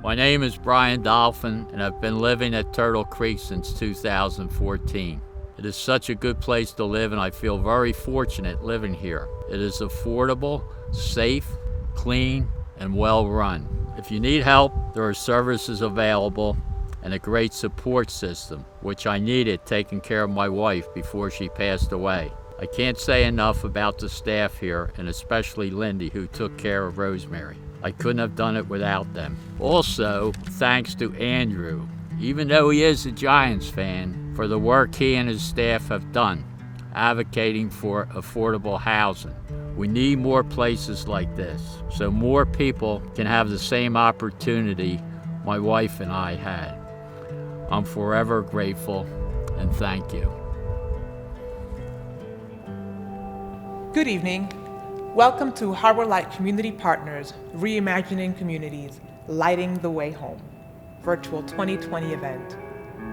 My name is Brian Dolphin, and I've been living at Turtle Creek since 2014. It is such a good place to live, and I feel very fortunate living here. It is affordable, safe, clean, and well run. If you need help, there are services available and a great support system, which I needed taking care of my wife before she passed away. I can't say enough about the staff here, and especially Lindy, who took care of Rosemary. I couldn't have done it without them. Also, thanks to Andrew, even though he is a Giants fan, for the work he and his staff have done, advocating for affordable housing. We need more places like this, so more people can have the same opportunity my wife and I had. I'm forever grateful, and thank you. Good evening. Welcome to Harborlight Community Partners, Reimagining Communities, Lighting the Way Home, virtual 2020 event.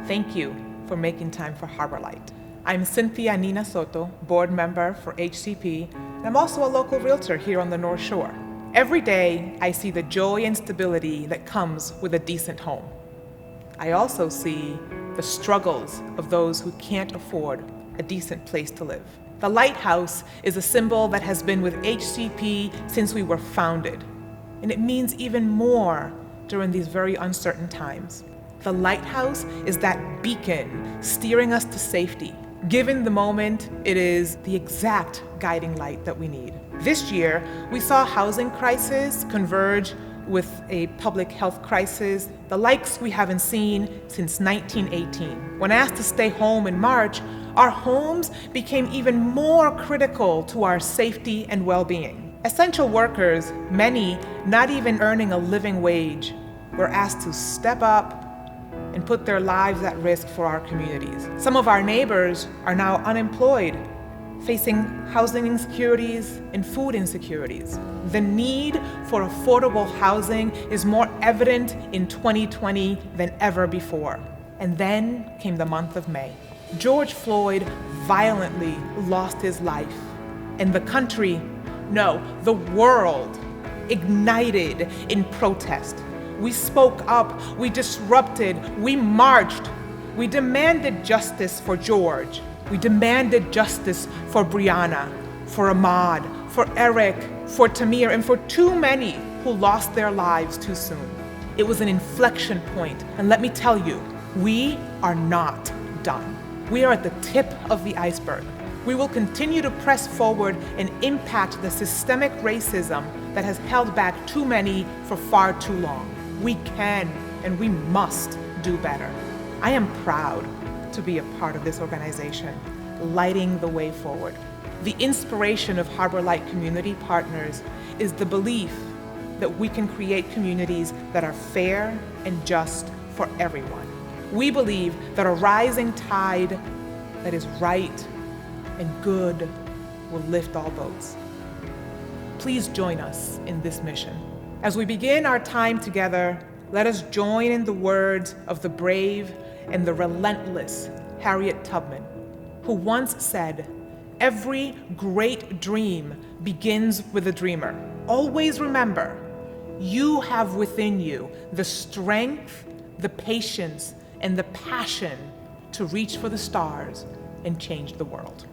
Thank you for making time for Harborlight. I'm Cynthia Nina Soto, board member for HCP, and I'm also a local realtor here on the North Shore. Every day, I see the joy and stability that comes with a decent home. I also see the struggles of those who can't afford a decent place to live. The lighthouse is a symbol that has been with HCP since we were founded, and it means even more during these very uncertain times. The lighthouse is that beacon steering us to safety. Given the moment, it is the exact guiding light that we need. This year, we saw housing crisis converge with a public health crisis, the likes we haven't seen since 1918. When asked to stay home in March, our homes became even more critical to our safety and well-being. Essential workers, many not even earning a living wage, were asked to step up and put their lives at risk for our communities. Some of our neighbors are now unemployed, facing housing insecurities and food insecurities. The need for affordable housing is more evident in 2020 than ever before. And then came the month of May. George Floyd violently lost his life, and the country, no, the world, ignited in protest. We spoke up, we disrupted, we marched. We demanded justice for George. We demanded justice for Brianna, for Ahmaud, for Eric, for Tamir, and for too many who lost their lives too soon. It was an inflection point, and let me tell you, we are not done. We are at the tip of the iceberg. We will continue to press forward and impact the systemic racism that has held back too many for far too long. We can and we must do better. I am proud to be a part of this organization, lighting the way forward. The inspiration of Harborlight Community Partners is the belief that we can create communities that are fair and just for everyone. We believe that a rising tide that is right and good will lift all boats. Please join us in this mission. As we begin our time together, let us join in the words of the brave and the relentless Harriet Tubman, who once said, "Every great dream begins with a dreamer. Always remember, you have within you the strength, the patience, and the passion to reach for the stars and change the world."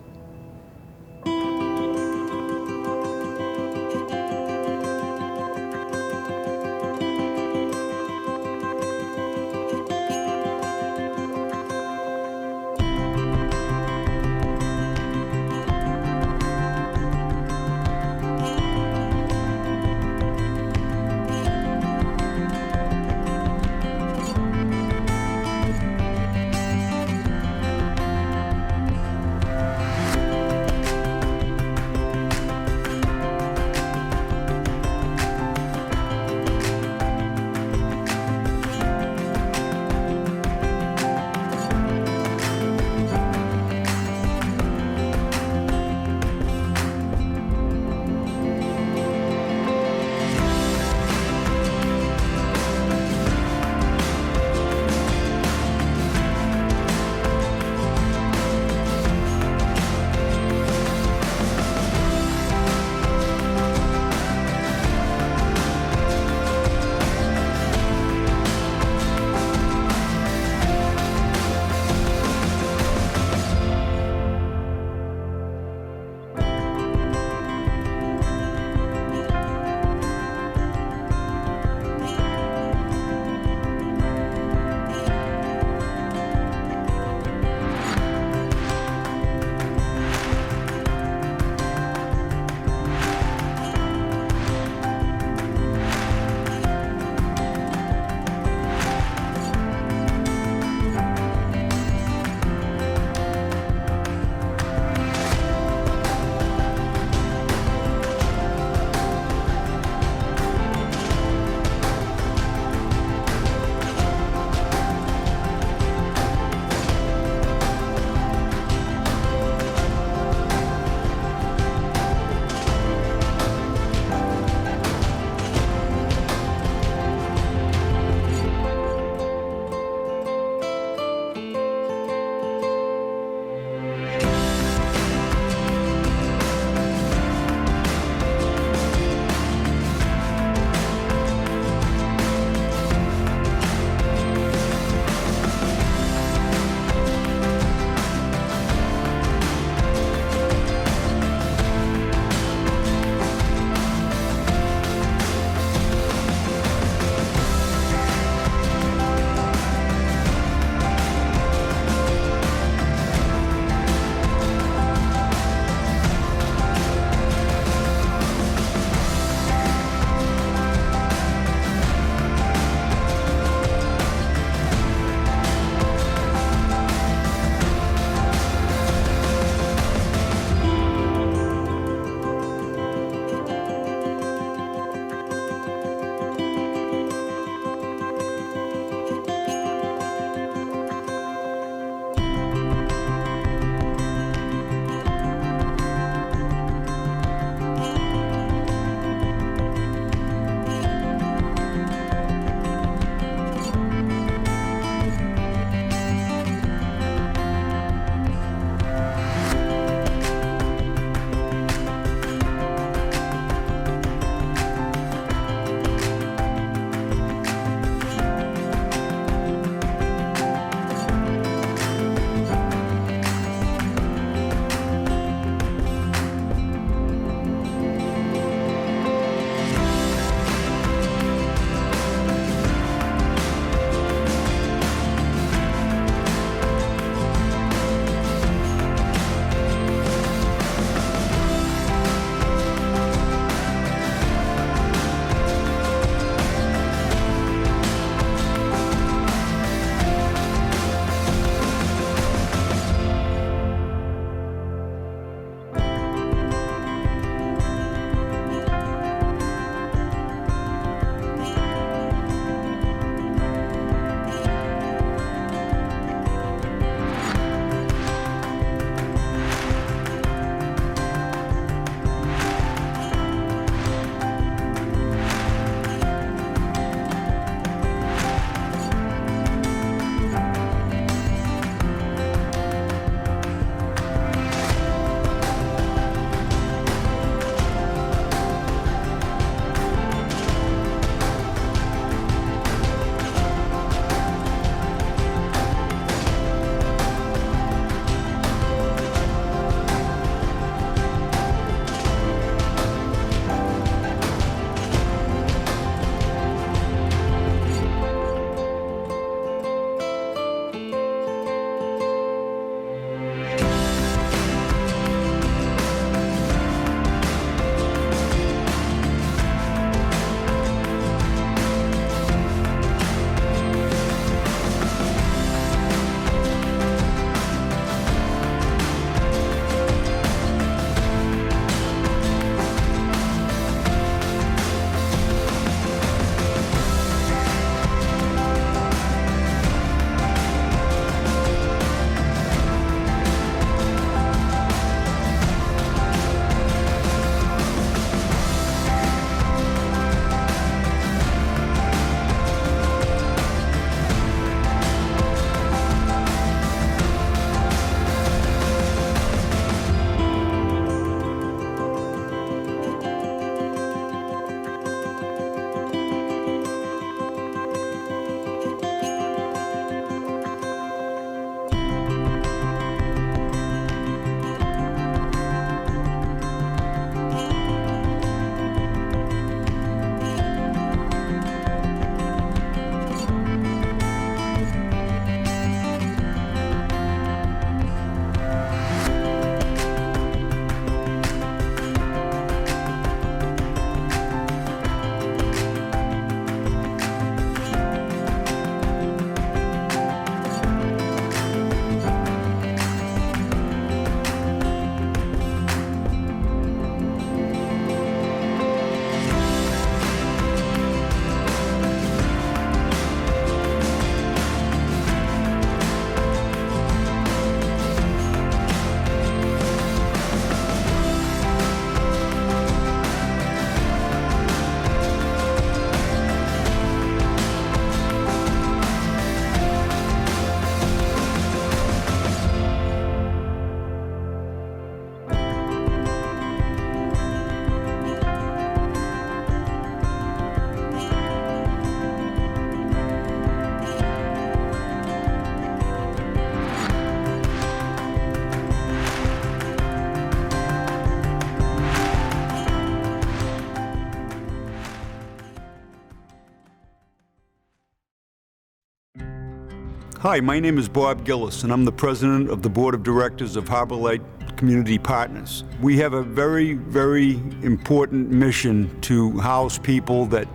Hi, my name is Bob Gillis, and I'm the president of the board of directors of Harborlight Community Partners. We have a very, very important mission to house people that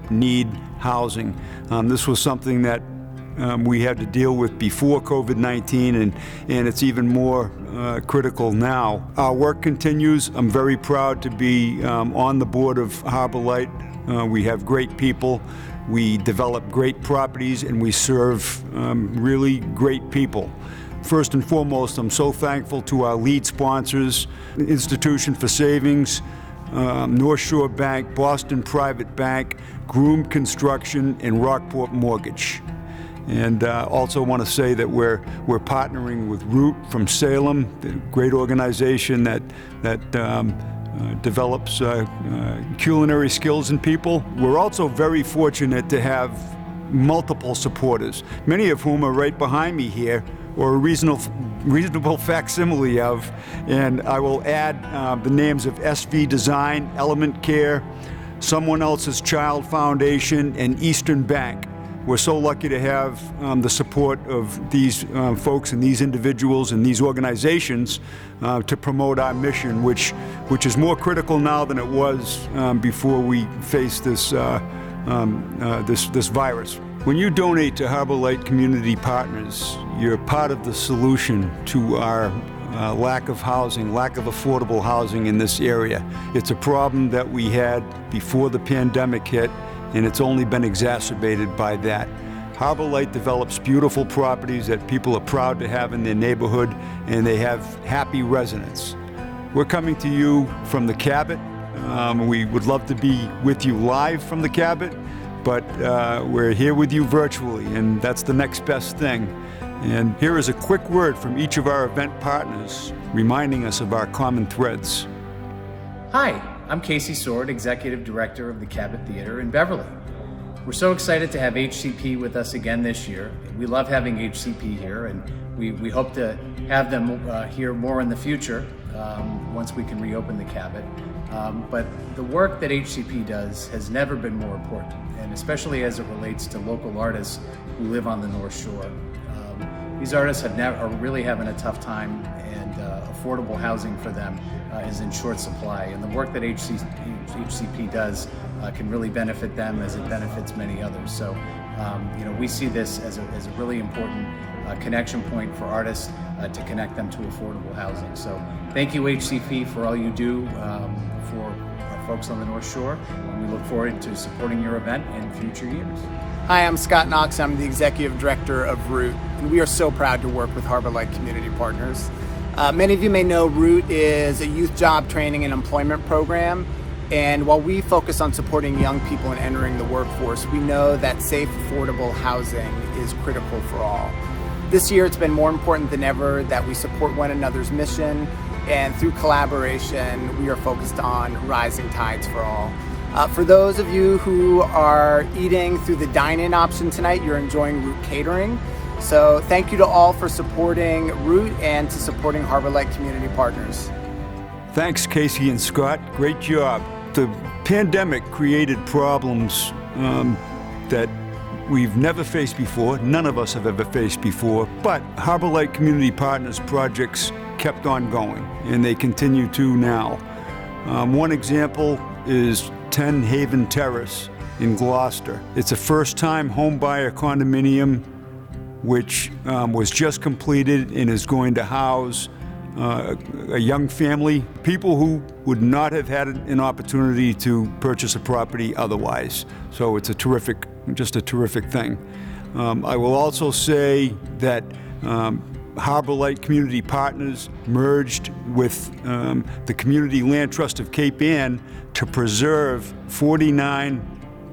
need housing. This was something that we had to deal with before COVID-19, and it's even more critical now. Our work continues. I'm very proud to be on the board of Harborlight. We have great people. We develop great properties, and we serve really great people. First and foremost, I'm so thankful to our lead sponsors, Institution for Savings, North Shore Bank, Boston Private Bank, Groom Construction, and Rockport Mortgage. And also want to say that we're partnering with Root from Salem, the great organization that develops culinary skills in people. We're also very fortunate to have multiple supporters, many of whom are right behind me here, or a reasonable facsimile of, and I will add the names of SV Design, Element Care, Someone Else's Child Foundation, and Eastern Bank. We're so lucky to have the support of these folks and these individuals and these organizations to promote our mission, which is more critical now than it was before we faced this virus. When you donate to Harborlight Community Partners, you're part of the solution to our lack of housing, lack of affordable housing in this area. It's a problem that we had before the pandemic hit, and it's only been exacerbated by that. Harborlight develops beautiful properties that people are proud to have in their neighborhood, and they have happy residents. We're coming to you from the Cabot. We would love to be with you live from the Cabot, but we're here with you virtually, and that's the next best thing. And here is a quick word from each of our event partners, reminding us of our common threads. Hi, I'm Casey Sword, Executive Director of the Cabot Theater in Beverly. We're so excited to have HCP with us again this year. We love having HCP here, and we hope to have them here more in the future once we can reopen the Cabot. But the work that HCP does has never been more important, and especially as it relates to local artists who live on the North Shore. These artists are really having a tough time, and affordable housing for them is in short supply. And the work that HCP does can really benefit them as it benefits many others. So, we see this as a really important connection point for artists to connect them to affordable housing. So, thank you HCP for all you do for our folks on the North Shore, and we look forward to supporting your event in future years. Hi, I'm Scott Knox. I'm the Executive Director of Root, and we are so proud to work with Harborlight Community Partners. Many of you may know Root is a youth job training and employment program, and while we focus on supporting young people in entering the workforce, we know that safe, affordable housing is critical for all. This year, it's been more important than ever that we support one another's mission, and through collaboration, we are focused on rising tides for all. For those of you who are eating through the dine-in option tonight, you're enjoying Root Catering. So thank you to all for supporting Root and to supporting Harborlight Community Partners. Thanks, Casey and Scott. Great job. The pandemic created problems that we've never faced before. None of us have ever faced before. But Harborlight Community Partners projects kept on going, and they continue to now. One example is 10 Haven Terrace in Gloucester. It's a first-time homebuyer condominium which was just completed and is going to house a young family, people who would not have had an opportunity to purchase a property otherwise. So it's just a terrific thing. I will also say that Harborlight Community Partners merged with the Community Land Trust of Cape Ann to preserve 49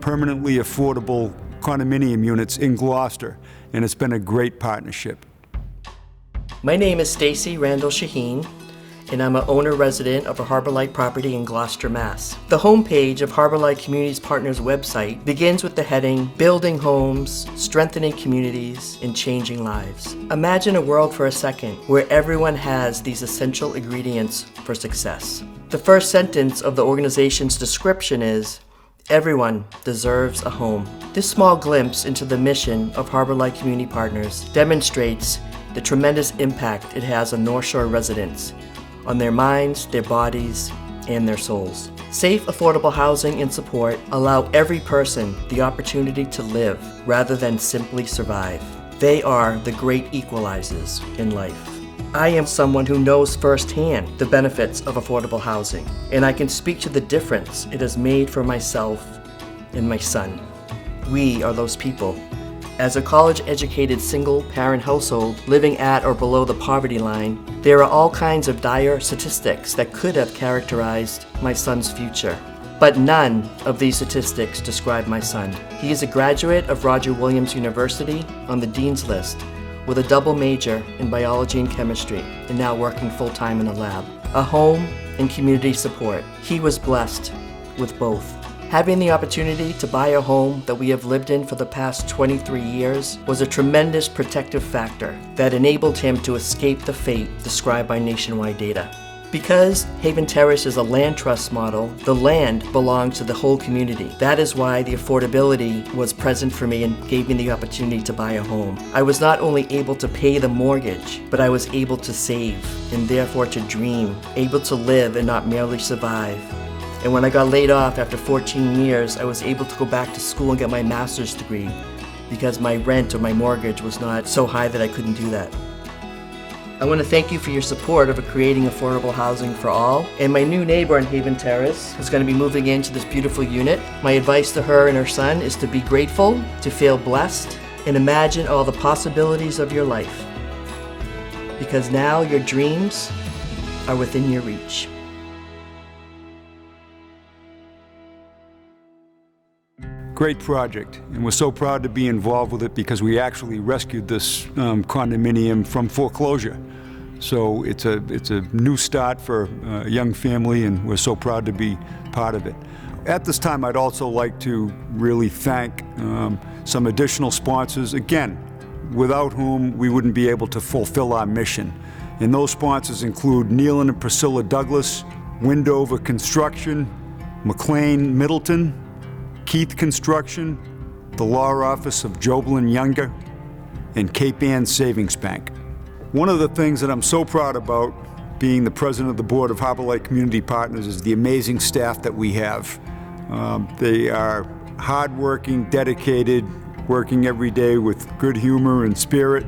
permanently affordable condominium units in Gloucester, and it's been a great partnership. My name is Stacy Randall Shaheen, and I'm an owner-resident of a Harborlight property in Gloucester, Mass. The homepage of Harborlight Community Partners website begins with the heading, Building Homes, Strengthening Communities, and Changing Lives. Imagine a world for a second where everyone has these essential ingredients for success. The first sentence of the organization's description is, Everyone deserves a home. This small glimpse into the mission of Harborlight Community Partners demonstrates the tremendous impact it has on North Shore residents, on their minds, their bodies, and their souls. Safe, affordable housing and support allow every person the opportunity to live rather than simply survive. They are the great equalizers in life. I am someone who knows firsthand the benefits of affordable housing, and I can speak to the difference it has made for myself and my son. We are those people. As a college-educated single-parent household living at or below the poverty line, there are all kinds of dire statistics that could have characterized my son's future. But none of these statistics describe my son. He is a graduate of Roger Williams University on the Dean's List with a double major in biology and chemistry and now working full-time in a lab. A home and community support. He was blessed with both. Having the opportunity to buy a home that we have lived in for the past 23 years was a tremendous protective factor that enabled him to escape the fate described by nationwide data. Because Haven Terrace is a land trust model, the land belongs to the whole community. That is why the affordability was present for me and gave me the opportunity to buy a home. I was not only able to pay the mortgage, but I was able to save and therefore to dream, able to live and not merely survive. And when I got laid off after 14 years, I was able to go back to school and get my master's degree because my rent or my mortgage was not so high that I couldn't do that. I want to thank you for your support of creating affordable housing for all. And my new neighbor on Haven Terrace is going to be moving into this beautiful unit. My advice to her and her son is to be grateful, to feel blessed, and imagine all the possibilities of your life. Because now your dreams are within your reach. Great project, and we're so proud to be involved with it because we actually rescued this condominium from foreclosure. So it's a new start for a young family, and we're so proud to be part of it. At this time, I'd also like to really thank some additional sponsors, again, without whom we wouldn't be able to fulfill our mission. And those sponsors include Neil and Priscilla Douglas, Windover Construction, McLean Middleton, Keith Construction, the Law Office of Joblin Younger, and Cape Ann Savings Bank. One of the things that I'm so proud about being the president of the board of Harborlight Community Partners is the amazing staff that we have. They are hardworking, dedicated, working every day with good humor and spirit,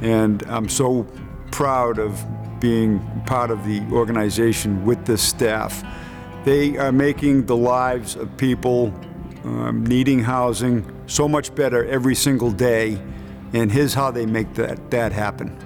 and I'm so proud of being part of the organization with this staff. They are making the lives of people needing housing so much better every single day, and here's how they make that happen.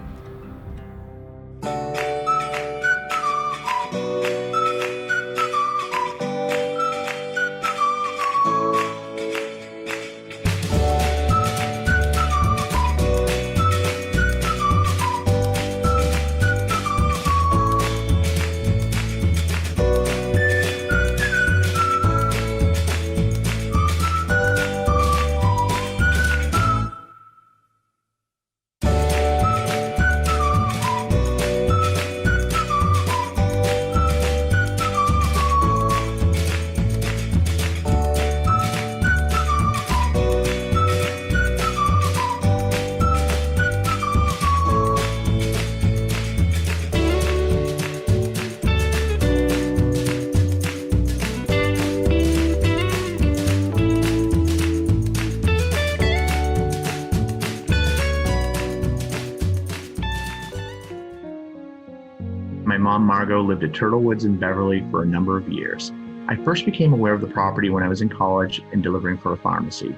My mom, Margot, lived at Turtle Woods in Beverly for a number of years. I first became aware of the property when I was in college and delivering for a pharmacy.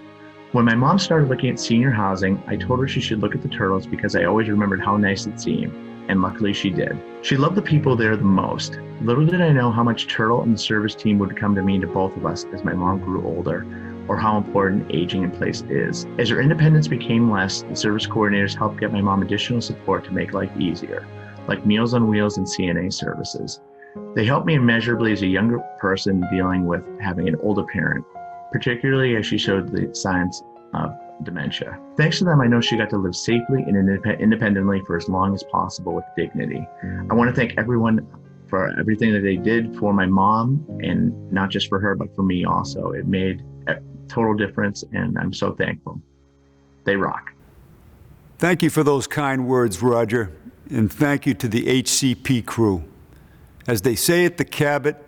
When my mom started looking at senior housing, I told her she should look at the Turtles because I always remembered how nice it seemed, and luckily she did. She loved the people there the most. Little did I know how much Turtle and the service team would come to mean to both of us as my mom grew older, or how important aging in place is. As her independence became less, the service coordinators helped get my mom additional support to make life easier, like Meals on Wheels and CNA services. They helped me immeasurably as a younger person dealing with having an older parent, particularly as she showed the signs of dementia. Thanks to them, I know she got to live safely and independently for as long as possible with dignity. I want to thank everyone for everything that they did for my mom, and not just for her, but for me also. It made a total difference, and I'm so thankful. They rock. Thank you for those kind words, Roger, and thank you to the HCP crew. As they say at the Cabot,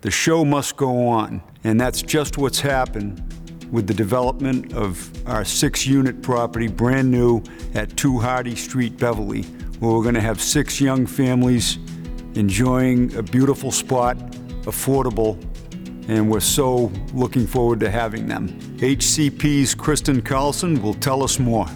the show must go on, and that's just what's happened with the development of our 6-unit property, brand new at 2 Hardy Street, Beverly, where we're going to have 6 young families enjoying a beautiful spot, affordable, and we're so looking forward to having them. HCP's Kristen Carlson will tell us more.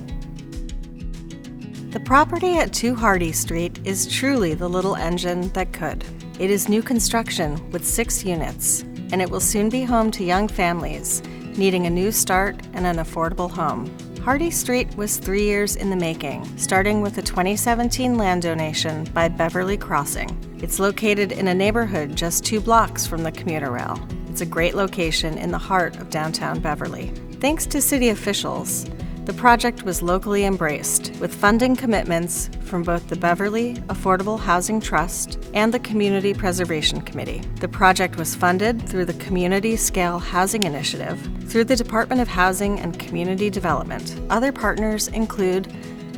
The property at 2 Hardy Street is truly the little engine that could. It is new construction with 6 units, and it will soon be home to young families needing a new start and an affordable home. Hardy Street was 3 years in the making, starting with a 2017 land donation by Beverly Crossing. It's located in a neighborhood just 2 blocks from the commuter rail. It's a great location in the heart of downtown Beverly. Thanks to city officials, the project was locally embraced, with funding commitments from both the Beverly Affordable Housing Trust and the Community Preservation Committee. The project was funded through the Community Scale Housing Initiative through the Department of Housing and Community Development. Other partners include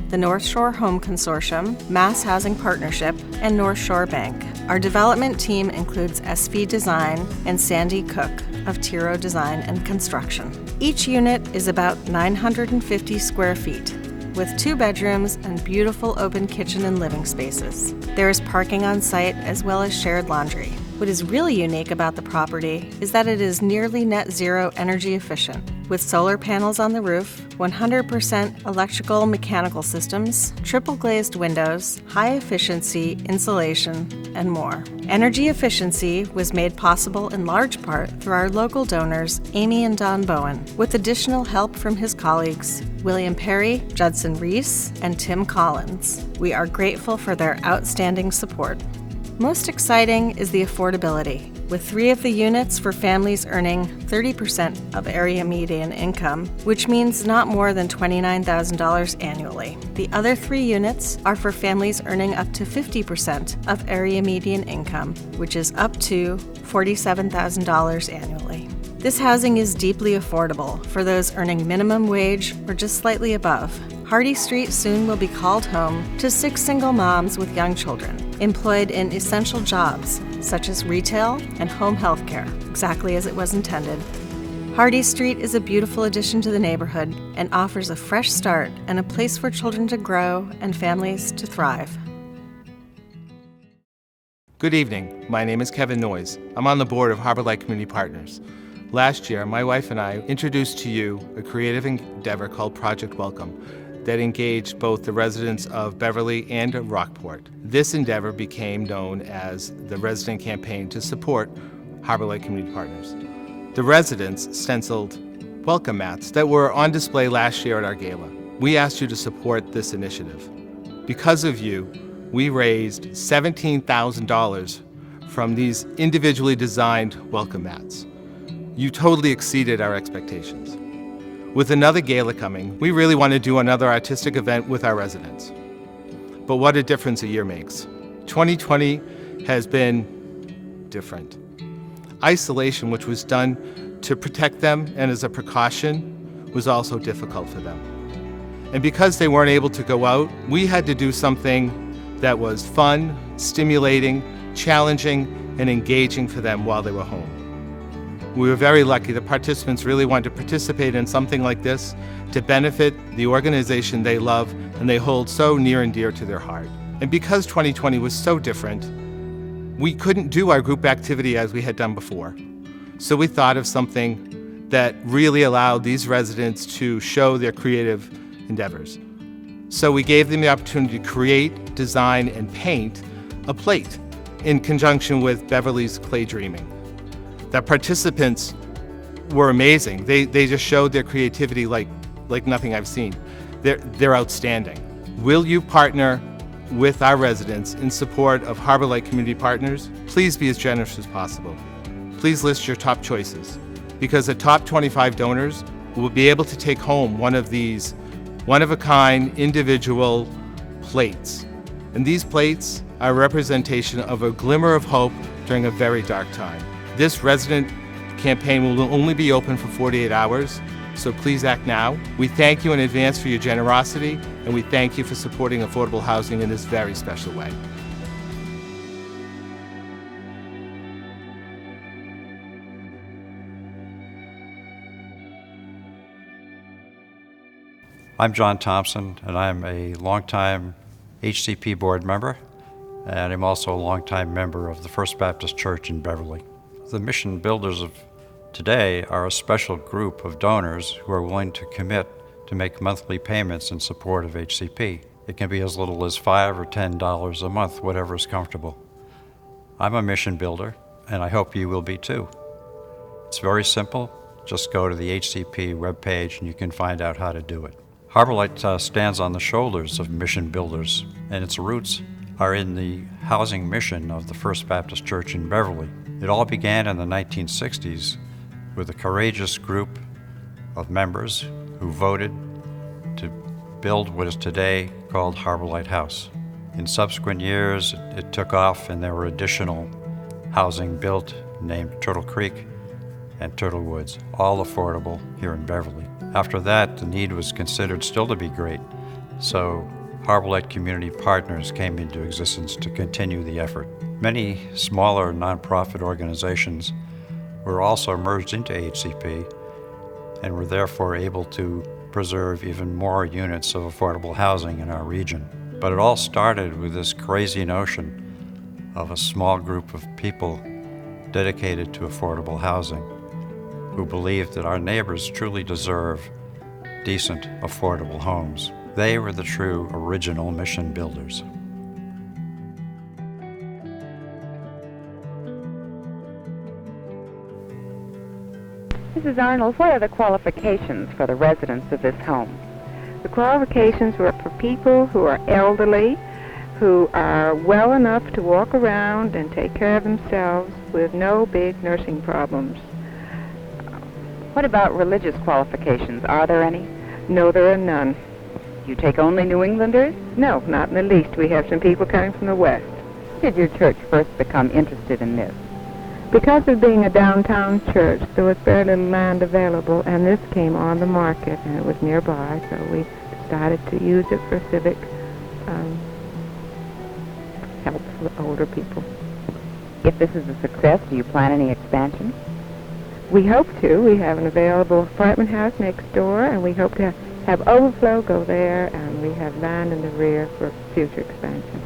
the North Shore Home Consortium, Mass Housing Partnership, and North Shore Bank. Our development team includes SV Design and Sandy Cook of Tiro Design and Construction. Each unit is about 950 square feet, with 2 bedrooms and beautiful open kitchen and living spaces. There is parking on site as well as shared laundry. What is really unique about the property is that it is nearly net zero energy efficient, with solar panels on the roof, 100% electrical mechanical systems, triple glazed windows, high efficiency insulation, and more. Energy efficiency was made possible in large part through our local donors, Amy and Don Bowen, with additional help from his colleagues, William Perry, Judson Reese, and Tim Collins. We are grateful for their outstanding support. Most exciting is the affordability, with 3 of the units for families earning 30% of area median income, which means not more than $29,000 annually. The other 3 units are for families earning up to 50% of area median income, which is up to $47,000 annually. This housing is deeply affordable for those earning minimum wage or just slightly above. Hardy Street soon will be called home to 6 single moms with young children, employed in essential jobs such as retail and home health care, exactly as it was intended. Hardy Street is a beautiful addition to the neighborhood and offers a fresh start and a place for children to grow and families to thrive. Good evening. My name is Kevin Noyes. I'm on the board of Harborlight Community Partners. Last year, my wife and I introduced to you a creative endeavor called Project Welcome that engaged both the residents of Beverly and of Rockport. This endeavor became known as the Resident Campaign to support Harborlight Community Partners. The residents stenciled welcome mats that were on display last year at our gala. We asked you to support this initiative. Because of you, we raised $17,000 from these individually designed welcome mats. You totally exceeded our expectations. With another gala coming, we really want to do another artistic event with our residents. But what a difference a year makes. 2020 has been different. Isolation, which was done to protect them and as a precaution, was also difficult for them. And because they weren't able to go out, we had to do something that was fun, stimulating, challenging, and engaging for them while they were home. We were very lucky. The participants really wanted to participate in something like this to benefit the organization they love and they hold so near and dear to their heart. And because 2020 was so different, we couldn't do our group activity as we had done before. So we thought of something that really allowed these residents to show their creative endeavors. So we gave them the opportunity to create, design, and paint a plate in conjunction with Beverly's Clay Dreaming. The participants were amazing. They just showed their creativity like nothing I've seen. They're outstanding. Will you partner with our residents in support of Harborlight Community Partners? Please be as generous as possible. Please list your top choices, because the top 25 donors will be able to take home one of these one-of-a-kind individual plates. And these plates are a representation of a glimmer of hope during a very dark time. This resident campaign will only be open for 48 hours, so please act now. We thank you in advance for your generosity, and we thank you for supporting affordable housing in this very special way. I'm John Thompson, and I'm a longtime HCP board member, and I'm also a longtime member of the First Baptist Church in Beverly. The mission builders of today are a special group of donors who are willing to commit to make monthly payments in support of HCP. It can be as little as $5 or $10 a month, whatever is comfortable. I'm a mission builder, and I hope you will be too. It's very simple. Just go to the HCP webpage and you can find out how to do it. Harborlight stands on the shoulders of mission builders, and its roots are in the housing mission of the First Baptist Church in Beverly. It all began in the 1960s with a courageous group of members who voted to build what is today called Harborlight House. In subsequent years, it took off, and there were additional housing built named Turtle Creek and Turtle Woods, all affordable here in Beverly. After that, the need was considered still to be great, so Harborlight Community Partners came into existence to continue the effort. Many smaller nonprofit organizations were also merged into HCP and were therefore able to preserve even more units of affordable housing in our region. But it all started with this crazy notion of a small group of people dedicated to affordable housing, who believed that our neighbors truly deserve decent, affordable homes. They were the true original mission builders. Mrs. Arnold, what are the qualifications for the residents of this home? The qualifications were for people who are elderly, who are well enough to walk around and take care of themselves with no big nursing problems. What about religious qualifications? Are there any? No, there are none. You take only New Englanders? No, not in the least. We have some people coming from the West. When did your church first become interested in this? Because of being a downtown church, there was very little land available, and this came on the market, and it was nearby, so we decided to use it for civic help for the older people. If this is a success, do you plan any expansion? We hope to. We have an available apartment house next door, and we hope to have overflow go there, and we have land in the rear for future expansion.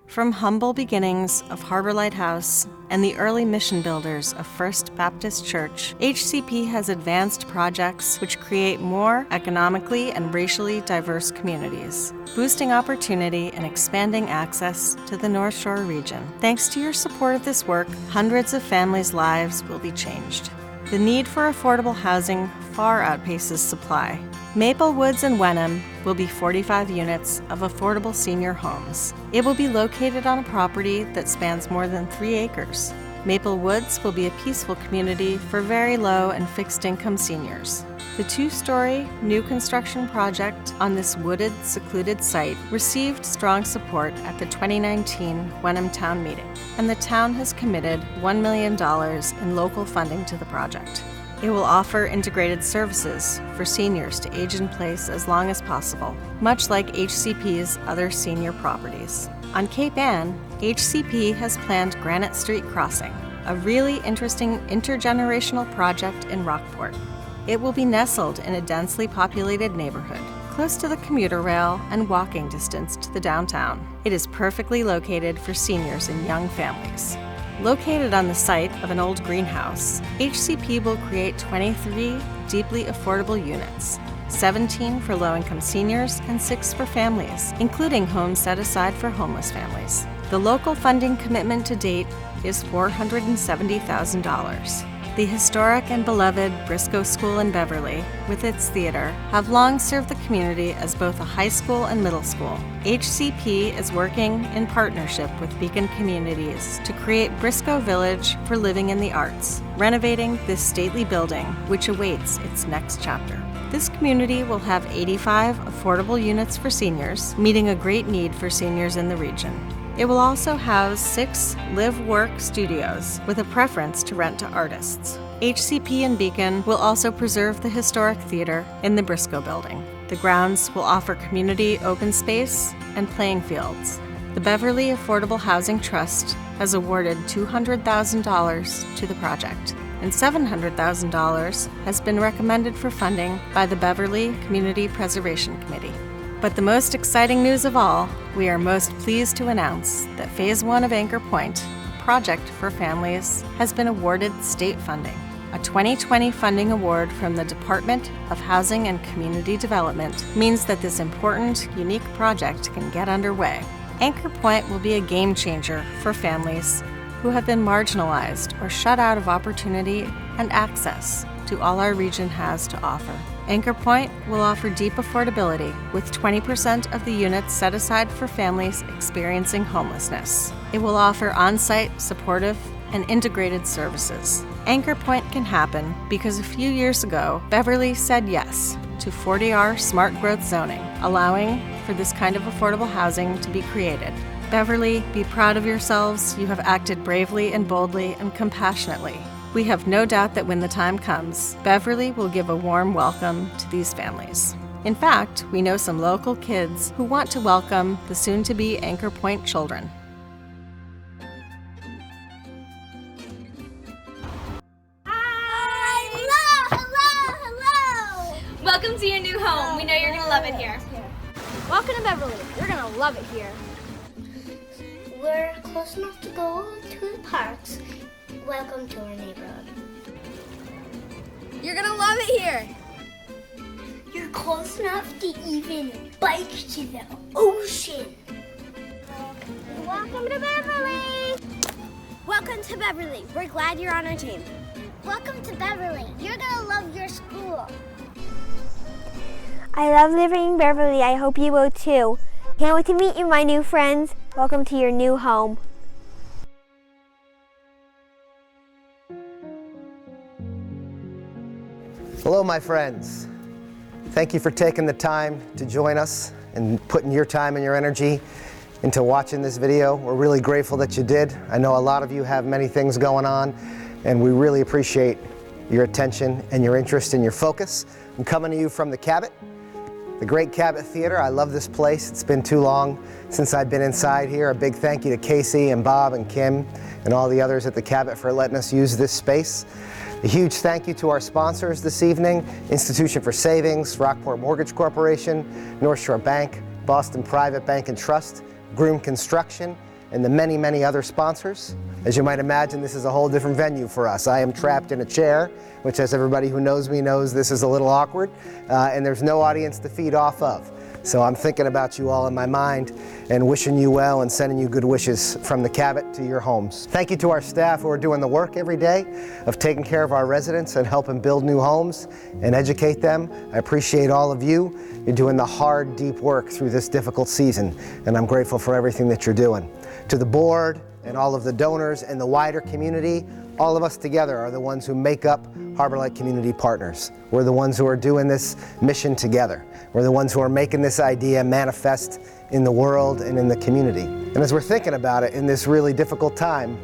From humble beginnings of Harborlight House and the early mission builders of First Baptist Church, HCP has advanced projects which create more economically and racially diverse communities, boosting opportunity and expanding access to the North Shore region. Thanks to your support of this work, hundreds of families' lives will be changed. The need for affordable housing far outpaces supply. Maple Woods in Wenham will be 45 units of affordable senior homes. It will be located on a property that spans more than 3 acres. Maple Woods will be a peaceful community for very low and fixed-income seniors. The 2-story new construction project on this wooded, secluded site received strong support at the 2019 Wenham Town Meeting, and the town has committed $1 million in local funding to the project. It will offer integrated services for seniors to age in place as long as possible, much like HCP's other senior properties. On Cape Ann, HCP has planned Granite Street Crossing, a really interesting intergenerational project in Rockport. It will be nestled in a densely populated neighborhood, close to the commuter rail and walking distance to the downtown. It is perfectly located for seniors and young families. Located on the site of an old greenhouse, HCP will create 23 deeply affordable units, 17 for low-income seniors and 6 for families, including homes set aside for homeless families. The local funding commitment to date is $470,000. The historic and beloved Briscoe School in Beverly, with its theater, have long served the community as both a high school and middle school. HCP is working in partnership with Beacon Communities to create Briscoe Village for living in the arts, renovating this stately building, which awaits its next chapter. This community will have 85 affordable units for seniors, meeting a great need for seniors in the region. It will also house 6 live-work studios with a preference to rent to artists. HCP and Beacon will also preserve the historic theater in the Briscoe building. The grounds will offer community open space and playing fields. The Beverly Affordable Housing Trust has awarded $200,000 to the project, and $700,000 has been recommended for funding by the Beverly Community Preservation Committee. But the most exciting news of all, we are most pleased to announce that Phase 1 of Anchor Point, Project for Families, has been awarded state funding. A 2020 funding award from the Department of Housing and Community Development means that this important, unique project can get underway. Anchor Point will be a game changer for families who have been marginalized or shut out of opportunity and access to all our region has to offer. Anchor Point will offer deep affordability with 20% of the units set aside for families experiencing homelessness. It will offer on-site, supportive, and integrated services. Anchor Point can happen because a few years ago, Beverly said yes to 40R smart growth zoning, allowing for this kind of affordable housing to be created. Beverly, be proud of yourselves. You have acted bravely and boldly and compassionately. We have no doubt that when the time comes, Beverly will give a warm welcome to these families. In fact, we know some local kids who want to welcome the soon-to-be Anchor Point children. Welcome to your new home. We know you're going to love it here. Welcome to Beverly. You're going to love it here. We're close enough to go to the parks. Welcome to our neighborhood. You're going to love it here. You're close enough to even bike to the ocean. Welcome to Beverly. Welcome to Beverly. We're glad you're on our team. Welcome to Beverly. You're going to love your school. I love living in Beverly. I hope you will too. Can't wait to meet you, my new friends. Welcome to your new home. Hello, my friends. Thank you for taking the time to join us and putting your time and your energy into watching this video. We're really grateful that you did. I know a lot of you have many things going on, and we really appreciate your attention and your interest and your focus. I'm coming to you from the Cabot, the great Cabot Theater. I love this place. It's been too long since I've been inside here. A big thank you to Casey and Bob and Kim and all the others at the Cabot for letting us use this space. A huge thank you to our sponsors this evening, Institution for Savings, Rockport Mortgage Corporation, North Shore Bank, Boston Private Bank and Trust, Groom Construction, and the many, many other sponsors. As you might imagine, this is a whole different venue for us. I am trapped in a chair, which, as everybody who knows me knows, this is a little awkward, and there's no audience to feed off of. So I'm thinking about you all in my mind and wishing you well and sending you good wishes from the Cabot to your homes. Thank you to our staff who are doing the work every day of taking care of our residents and helping build new homes and educate them. I appreciate all of you. You're doing the hard, deep work through this difficult season, and I'm grateful for everything that you're doing. To the board and all of the donors and the wider community, all of us together are the ones who make up Harborlight Community Partners. We're the ones who are doing this mission together. We're the ones who are making this idea manifest in the world and in the community. And as we're thinking about it in this really difficult time,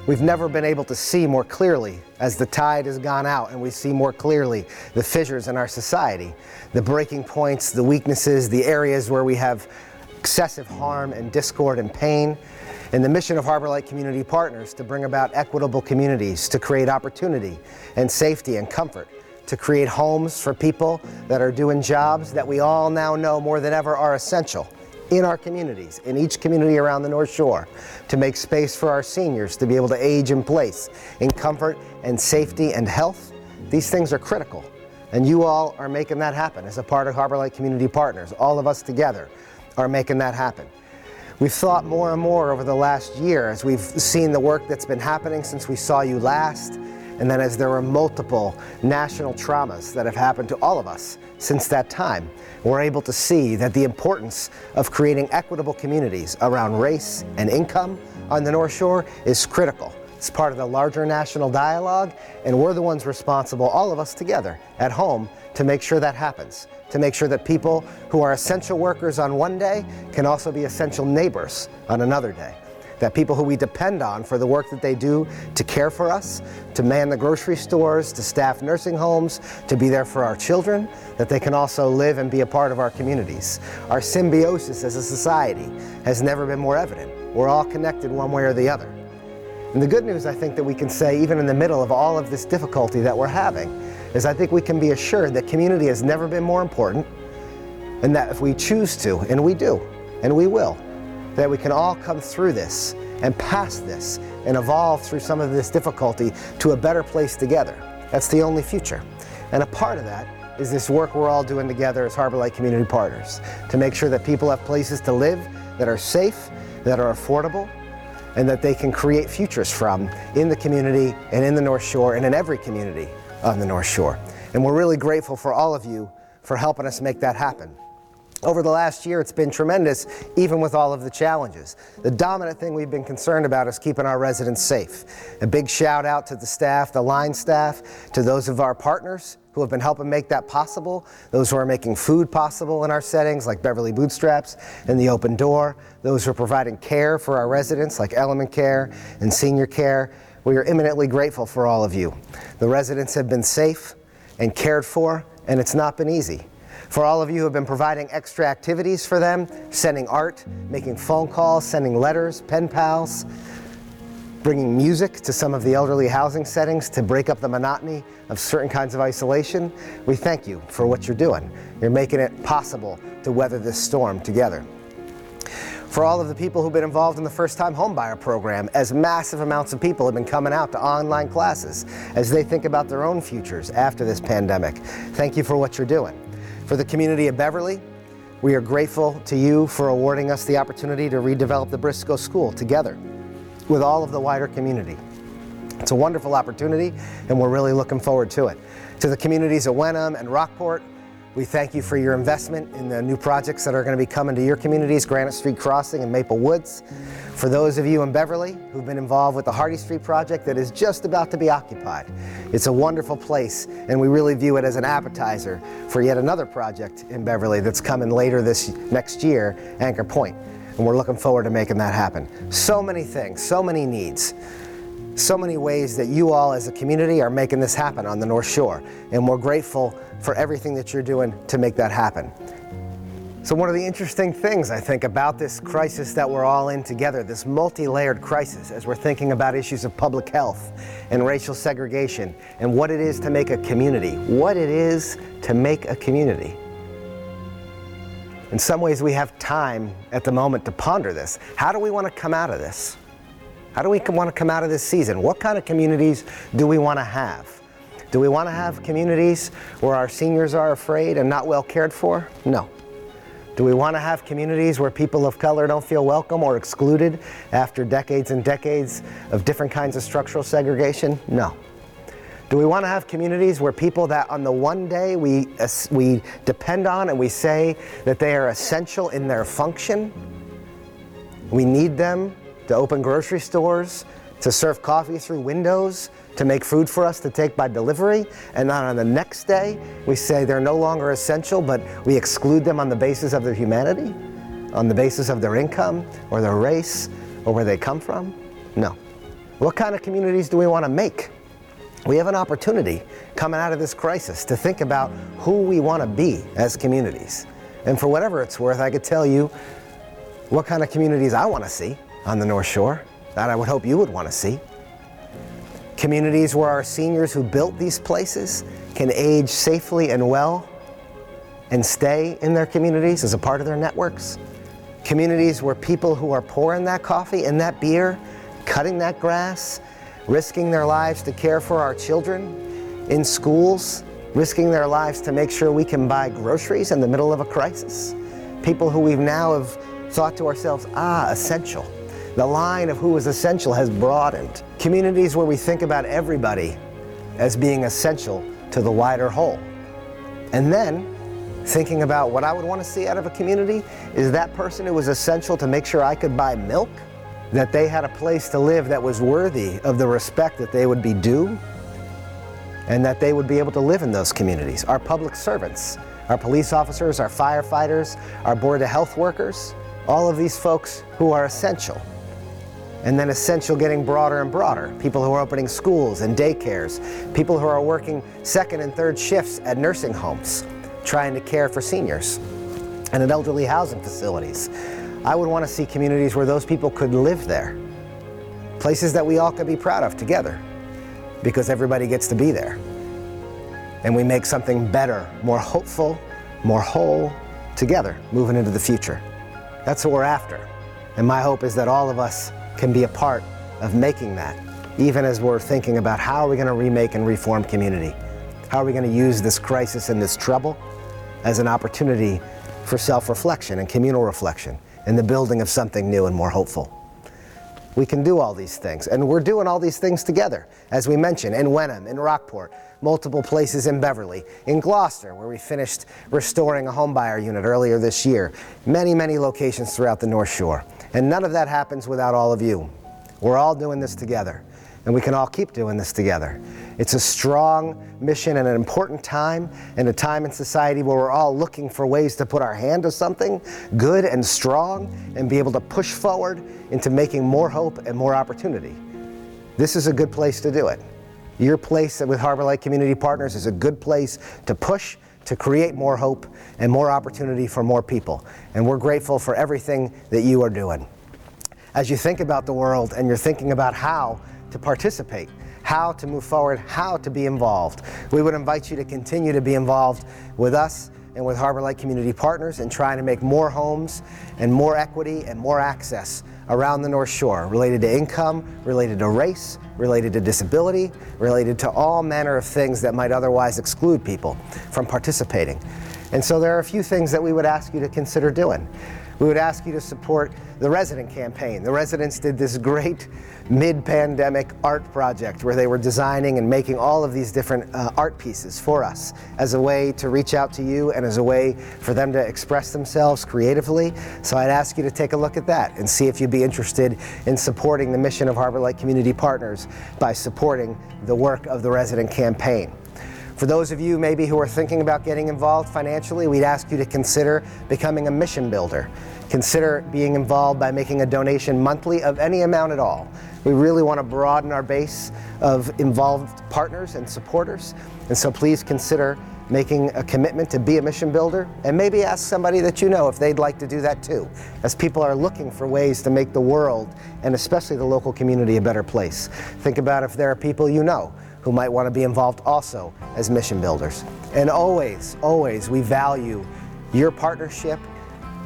we've never been able to see more clearly as the tide has gone out and we see more clearly the fissures in our society, the breaking points, the weaknesses, the areas where we have excessive harm and discord and pain. And the mission of Harborlight Community Partners to bring about equitable communities, to create opportunity and safety and comfort, to create homes for people that are doing jobs that we all now know more than ever are essential in our communities, in each community around the North Shore, to make space for our seniors to be able to age in place in comfort and safety and health. These things are critical, and you all are making that happen as a part of Harborlight Community Partners. All of us together are making that happen. We've thought more and more over the last year as we've seen the work that's been happening since we saw you last, and then as there were multiple national traumas that have happened to all of us since that time. We're able to see that the importance of creating equitable communities around race and income on the North Shore is critical. It's part of the larger national dialogue, and we're the ones responsible, all of us together at home, to make sure that happens, to make sure that people who are essential workers on one day can also be essential neighbors on another day. That people who we depend on for the work that they do to care for us, to man the grocery stores, to staff nursing homes, to be there for our children, that they can also live and be a part of our communities. Our symbiosis as a society has never been more evident. We're all connected one way or the other. And the good news, I think, that we can say, even in the middle of all of this difficulty that we're having, is I think we can be assured that community has never been more important, and that if we choose to, and we do, and we will, that we can all come through this and past this and evolve through some of this difficulty to a better place together. That's the only future. And a part of that is this work we're all doing together as Harborlight Community Partners to make sure that people have places to live that are safe, that are affordable, and that they can create futures from in the community and in the North Shore and in every community on the North Shore. And we're really grateful for all of you for helping us make that happen. Over the last year, it's been tremendous, even with all of the challenges. The dominant thing we've been concerned about is keeping our residents safe. A big shout out to the staff, the line staff, to those of our partners who have been helping make that possible, those who are making food possible in our settings, like Beverly Bootstraps and the Open Door, those who are providing care for our residents, like Element Care and Senior Care. We are eminently grateful for all of you. The residents have been safe and cared for, and it's not been easy. For all of you who have been providing extra activities for them, sending art, making phone calls, sending letters, pen pals, bringing music to some of the elderly housing settings to break up the monotony of certain kinds of isolation, we thank you for what you're doing. You're making it possible to weather this storm together. For all of the people who've been involved in the first-time homebuyer program, as massive amounts of people have been coming out to online classes as they think about their own futures after this pandemic, thank you for what you're doing. For the community of Beverly, we are grateful to you for awarding us the opportunity to redevelop the Briscoe School together with all of the wider community. It's a wonderful opportunity, and we're really looking forward to it. To the communities of Wenham and Rockport, we thank you for your investment in the new projects that are going to be coming to your communities, Granite Street Crossing and Maple Woods. For those of you in Beverly who've been involved with the Hardy Street project that is just about to be occupied, it's a wonderful place, and we really view it as an appetizer for yet another project in Beverly that's coming later this next year, Anchor Point. And we're looking forward to making that happen. So many things, so many needs, so many ways that you all as a community are making this happen on the North Shore. And we're grateful for everything that you're doing to make that happen. So one of the interesting things, I think, about this crisis that we're all in together, this multi-layered crisis, as we're thinking about issues of public health and racial segregation and what it is to make a community, what it is to make a community. In some ways, we have time at the moment to ponder this. How do we want to come out of this? How do we want to come out of this season? What kind of communities do we want to have? Do we want to have communities where our seniors are afraid and not well cared for? No. Do we want to have communities where people of color don't feel welcome or excluded after decades and decades of different kinds of structural segregation? No. Do we want to have communities where people that on the one day we depend on and we say that they are essential in their function, we need them to open grocery stores, to serve coffee through windows, to make food for us to take by delivery, and then on the next day we say they're no longer essential, but we exclude them on the basis of their humanity, on the basis of their income or their race or where they come from? No. What kind of communities do we want to make? We have an opportunity coming out of this crisis to think about who we want to be as communities. And for whatever it's worth, I could tell you what kind of communities I want to see on the North Shore, that I would hope you would want to see. Communities where our seniors who built these places can age safely and well and stay in their communities as a part of their networks. Communities where people who are pouring that coffee and that beer, cutting that grass, risking their lives to care for our children in schools, risking their lives to make sure we can buy groceries in the middle of a crisis. People who we've now have thought to ourselves, essential. The line of who is essential has broadened. Communities where we think about everybody as being essential to the wider whole. And then, thinking about what I would want to see out of a community is that person who was essential to make sure I could buy milk that they had a place to live that was worthy of the respect that they would be due, and that they would be able to live in those communities. Our public servants, our police officers, our firefighters, our Board of Health workers, all of these folks who are essential. And then essential getting broader and broader. People who are opening schools and daycares, people who are working second and third shifts at nursing homes, trying to care for seniors, and at elderly housing facilities. I would want to see communities where those people could live there. Places that we all could be proud of together, because everybody gets to be there. And we make something better, more hopeful, more whole, together, moving into the future. That's what we're after. And my hope is that all of us can be a part of making that, even as we're thinking about how are we going to remake and reform community? How are we going to use this crisis and this trouble as an opportunity for self-reflection and communal reflection and the building of something new and more hopeful? We can do all these things, and we're doing all these things together, as we mentioned, in Wenham, in Rockport, multiple places in Beverly, in Gloucester, where we finished restoring a homebuyer unit earlier this year, many, many locations throughout the North Shore. And none of that happens without all of you. We're all doing this together, and we can all keep doing this together. It's a strong mission and an important time, and a time in society where we're all looking for ways to put our hand to something good and strong and be able to push forward into making more hope and more opportunity. This is a good place to do it. Your place with Harborlight Community Partners is a good place to push, to create more hope and more opportunity for more people. And we're grateful for everything that you are doing. As you think about the world and you're thinking about how to participate, how to move forward, how to be involved, we would invite you to continue to be involved with us and with Harborlight Community Partners in trying to make more homes and more equity and more access around the North Shore, related to income, related to race, related to disability, related to all manner of things that might otherwise exclude people from participating. And so there are a few things that we would ask you to consider doing. We would ask you to support the resident campaign. The residents did this great mid-pandemic art project where they were designing and making all of these different art pieces for us as a way to reach out to you and as a way for them to express themselves creatively. So I'd ask you to take a look at that and see if you'd be interested in supporting the mission of Harborlight Community Partners by supporting the work of the resident campaign. For those of you maybe who are thinking about getting involved financially, we'd ask you to consider becoming a mission builder. Consider being involved by making a donation monthly of any amount at all. We really want to broaden our base of involved partners and supporters, and so please consider making a commitment to be a mission builder, and maybe ask somebody that you know if they'd like to do that too, as people are looking for ways to make the world, and especially the local community, a better place. Think about if there are people you know who might want to be involved also as mission builders. And always, always, we value your partnership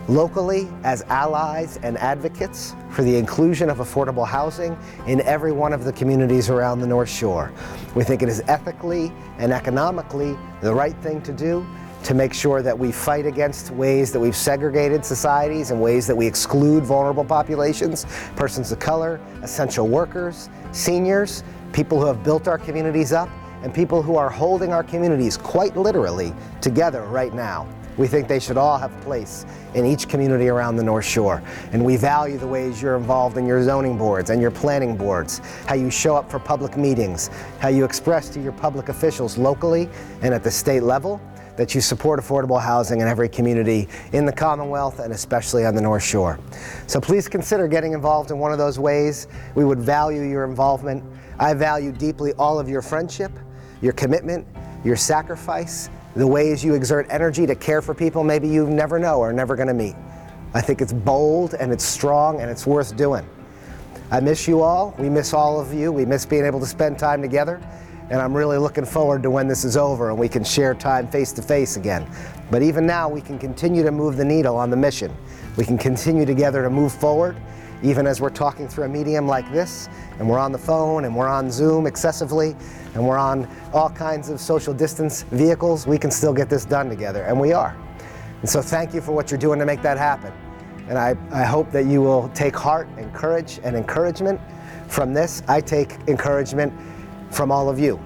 locally as allies and advocates for the inclusion of affordable housing in every one of the communities around the North Shore. We think it is ethically and economically the right thing to do to make sure that we fight against ways that we've segregated societies and ways that we exclude vulnerable populations, persons of color, essential workers, seniors, people who have built our communities up, and people who are holding our communities quite literally together right now. We think they should all have a place in each community around the North Shore. And we value the ways you're involved in your zoning boards and your planning boards, how you show up for public meetings, how you express to your public officials locally and at the state level that you support affordable housing in every community in the Commonwealth and especially on the North Shore. So please consider getting involved in one of those ways. We would value your involvement. I value deeply all of your friendship, your commitment, your sacrifice, the ways you exert energy to care for people maybe you never know or never going to meet. I think it's bold and it's strong and it's worth doing. I miss you all. We miss all of you. We miss being able to spend time together. And I'm really looking forward to when this is over and we can share time face to face again. But even now, we can continue to move the needle on the mission. We can continue together to move forward, even as we're talking through a medium like this, and we're on the phone, and we're on Zoom excessively, and we're on all kinds of social distance vehicles. We can still get this done together, and we are. And so thank you for what you're doing to make that happen. And I hope that you will take heart and courage and encouragement from this. I take encouragement from all of you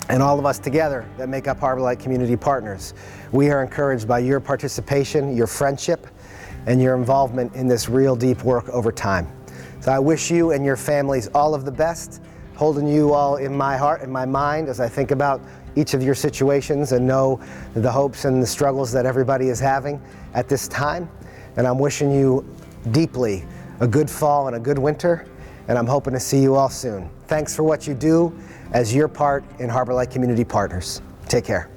and all of us together that make up Harborlight Community Partners. We are encouraged by your participation, your friendship, and your involvement in this real deep work over time. So I wish you and your families all of the best, holding you all in my heart and my mind as I think about each of your situations and know the hopes and the struggles that everybody is having at this time. And I'm wishing you deeply a good fall and a good winter, and I'm hoping to see you all soon. Thanks for what you do as your part in Harborlight Community Partners. Take care.